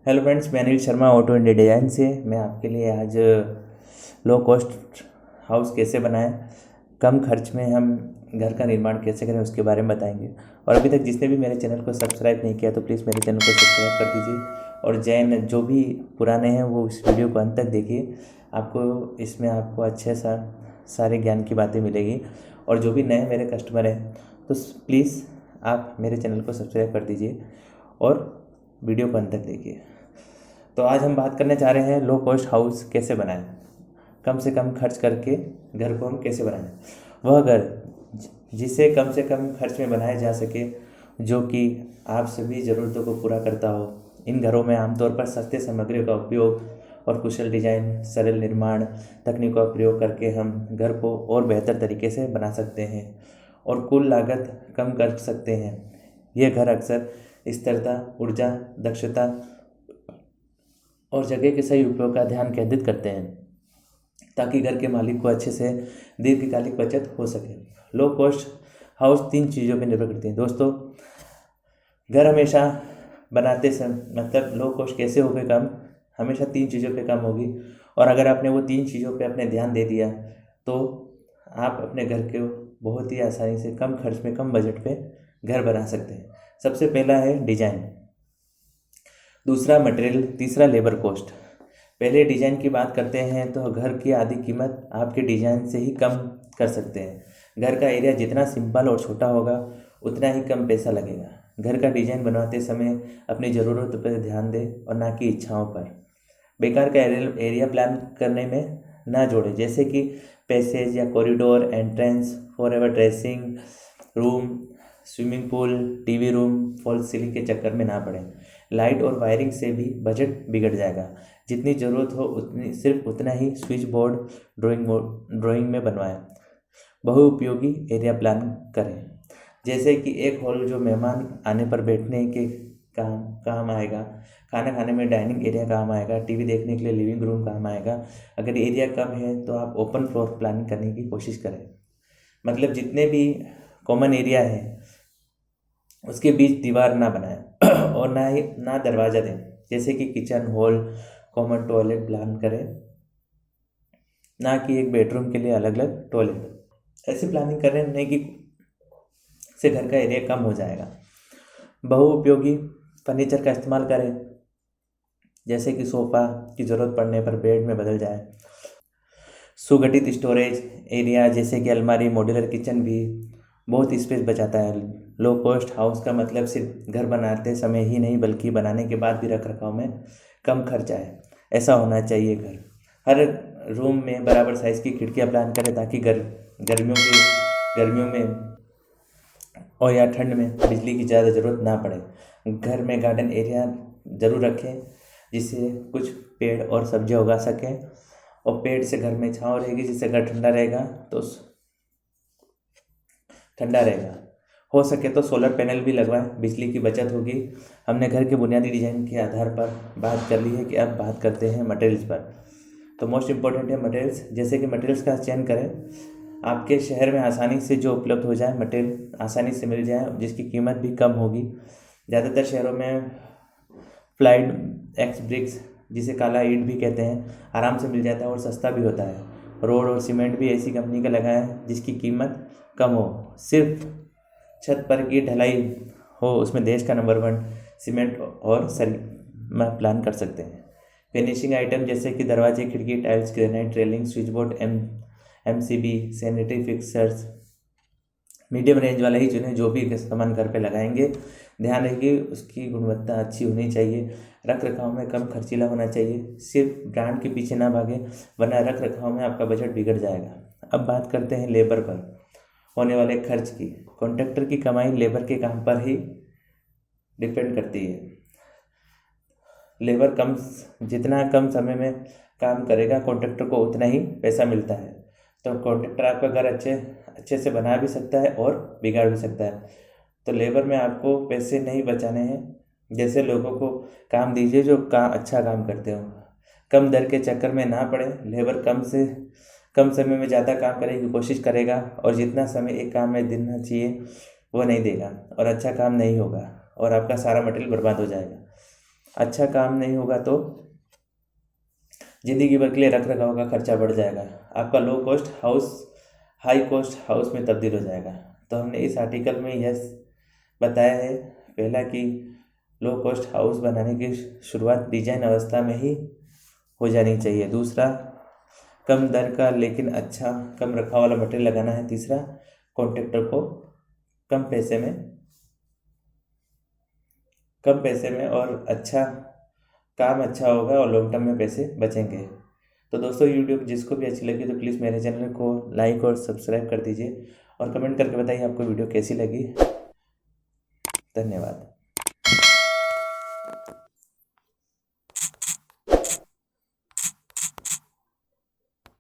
Hello friends, मैं Anil Sharma auto India design से। मैं आपके लिए आज लो कॉस्ट हाउस कैसे बनाएं, कम खर्च में हम घर का निर्माण कैसे करें उसके बारे में बताएंगे। और अभी तक जिसने भी मेरे चैनल को सब्सक्राइब नहीं किया तो प्लीज़ मेरे चैनल को सब्सक्राइब कर दीजिए। और जैन जो भी पुराने हैं वो इस वीडियो को अंत तक देखिए। इसमें आपको अच्छे सारे ज्ञान की बातें मिलेगी। और जो भी नए मेरे कस्टमर हैं तो प्लीज़ आप मेरे चैनल को सब्सक्राइब कर दीजिए और वीडियो को अंत तक देखिए। तो आज हम बात करने जा रहे हैं लो कॉस्ट हाउस कैसे बनाएं, कम से कम खर्च करके घर को हम कैसे बनाएं। वह घर जिसे कम से कम खर्च में बनाया जा सके, जो कि आप सभी ज़रूरतों को पूरा करता हो। इन घरों में आमतौर पर सस्ते सामग्रियों का उपयोग और कुशल डिजाइन, सरल निर्माण तकनीकों का प्रयोग करके हम घर को और बेहतर तरीके से बना सकते हैं और कुल लागत कम कर सकते हैं। ये घर अक्सर स्थिरता, ऊर्जा, दक्षता और जगह के सही उपयोग का ध्यान केंद्रित करते हैं ताकि घर के मालिक को अच्छे से दीर्घकालिक बचत हो सके। लो कॉस्ट हाउस 3 चीज़ों पर निर्भर करती है दोस्तों। घर हमेशा बनाते समय मतलब लो कॉस्ट कैसे होगी कम, हमेशा 3 चीज़ों पे कम होगी। और अगर आपने वो 3 चीज़ों पे अपने ध्यान दे दिया तो आप अपने घर को बहुत ही आसानी से कम खर्च में, कम बजट पे घर बना सकते हैं। सबसे पहला है डिजाइन, दूसरा मटेरियल, तीसरा लेबर कॉस्ट। पहले डिजाइन की बात करते हैं तो घर की आधी कीमत आपके डिजाइन से ही कम कर सकते हैं। घर का एरिया जितना सिंपल और छोटा होगा उतना ही कम पैसा लगेगा। घर का डिजाइन बनवाते समय अपनी ज़रूरत पर ध्यान दें और ना कि इच्छाओं पर। बेकार का एरिया प्लान करने में ना जोड़ें, जैसे कि पैसेज या corridor, entrance, forever dressing room, swimming pool, TV room, false ceiling के चक्कर में ना पड़ें। लाइट और वायरिंग से भी बजट बिगड़ जाएगा। जितनी ज़रूरत हो सिर्फ उतना ही स्विच बोर्ड ड्राइंग में बनवाएं। बहुउपयोगी एरिया प्लान करें, जैसे कि एक हॉल जो मेहमान आने पर बैठने के काम आएगा, खाना खाने में डाइनिंग एरिया काम आएगा, टीवी देखने के लिए लिविंग रूम काम आएगा। अगर एरिया कम है तो आप ओपन फ्लोर प्लानिंग करने की कोशिश करें, मतलब जितने भी कॉमन एरिया है उसके बीच दीवार ना बनाएं और ना दरवाज़ा दें। जैसे कि kitchen, hall, common toilet plan करें, ना कि एक बेडरूम के लिए अलग अलग टॉयलेट। ऐसी प्लानिंग करने की से घर का एरिया कम हो जाएगा। बहुउपयोगी फर्नीचर का इस्तेमाल करें, जैसे कि सोफ़ा की ज़रूरत पड़ने पर बेड में बदल जाए। सुगठित स्टोरेज एरिया जैसे कि अलमारी, मॉड्यूलर किचन भी बहुत स्पेस बचाता है। लो कॉस्ट हाउस का मतलब सिर्फ घर बनाते समय ही नहीं बल्कि बनाने के बाद भी रख रखाव में कम खर्चा है। ऐसा होना चाहिए घर। हर रूम में बराबर साइज़ की खिड़कियां प्लान करें ताकि गर्मियों में और या ठंड में बिजली की ज़्यादा ज़रूरत ना पड़े। घर में गार्डन एरिया ज़रूर रखें जिससे कुछ पेड़ और सब्जियां उगा सकें और पेड़ से घर में छाँव रहेगी, जिससे घर ठंडा रहेगा हो सके तो सोलर पैनल भी लगवाएं, बिजली की बचत होगी। हमने घर के बुनियादी डिजाइन के आधार पर बात कर ली है कि अब बात करते हैं मटेरियल्स पर। तो मोस्ट इम्पोर्टेंट है मटेरियल्स। जैसे कि मटेरियल्स का चयन करें, आपके शहर में आसानी से जो उपलब्ध हो जाए, मटेरियल आसानी से मिल जाए, जिसकी कीमत भी कम होगी। ज़्यादातर शहरों में फ्लाइड एक्स ब्रिक्स, जिसे काला ईंट भी कहते हैं, आराम से मिल जाता है और सस्ता भी होता है। रोड और सीमेंट भी ऐसी कंपनी का लगाएं जिसकी कीमत कम हो, सिर्फ छत पर की ढलाई हो, उसमें देश का नंबर 1 सीमेंट और में प्लान कर सकते हैं। फिनिशिंग आइटम जैसे कि दरवाजे, खिड़की, tiles, granite, railing, switch board, MCB, sanitary fixers medium range वाला ही चुनें। जो भी सामान घर पे लगाएंगे ध्यान रखिए उसकी गुणवत्ता अच्छी होनी चाहिए, रख रखाव में कम खर्चीला होना चाहिए। सिर्फ ब्रांड के पीछे ना भागे, वरना रख रखाव में आपका बजट बिगड़ जाएगा। अब बात करते हैं लेबर पर होने वाले खर्च की। कॉन्ट्रैक्टर की कमाई लेबर के काम पर ही डिपेंड करती है। लेबर जितना कम समय में काम करेगा कॉन्ट्रैक्टर को उतना ही पैसा मिलता है। तो कॉन्ट्रैक्टर आपका घर अच्छे से बना भी सकता है और बिगाड़ भी सकता है। तो लेबर में आपको पैसे नहीं बचाने हैं। जैसे लोगों को काम दीजिए जो अच्छा काम करते हो। कम दर के चक्कर में ना पड़े। लेबर कम समय में ज़्यादा काम करने की कोशिश करेगा और जितना समय एक काम में देना चाहिए वो नहीं देगा और अच्छा काम नहीं होगा और आपका सारा मटेरियल बर्बाद हो जाएगा। अच्छा काम नहीं होगा तो ज़िंदगी भर के लिए रख रखाव का खर्चा बढ़ जाएगा, आपका low cost house high cost house में तब्दील हो जाएगा। तो हमने इस आर्टिकल में यह बताया है, पहला कि लो कॉस्ट हाउस बनाने की शुरुआत डिजाइन अवस्था में ही हो जानी चाहिए। दूसरा, कम दर का लेकिन अच्छा कम रखा वाला मटेरियल लगाना है। तीसरा, कॉन्ट्रैक्टर को कम पैसे में और अच्छा काम अच्छा होगा और लॉन्ग टर्म में पैसे बचेंगे। तो दोस्तों, वीडियो जिसको भी अच्छी लगी तो प्लीज़ मेरे चैनल को लाइक और सब्सक्राइब कर दीजिए और कमेंट करके बताइए आपको वीडियो कैसी लगी। धन्यवाद।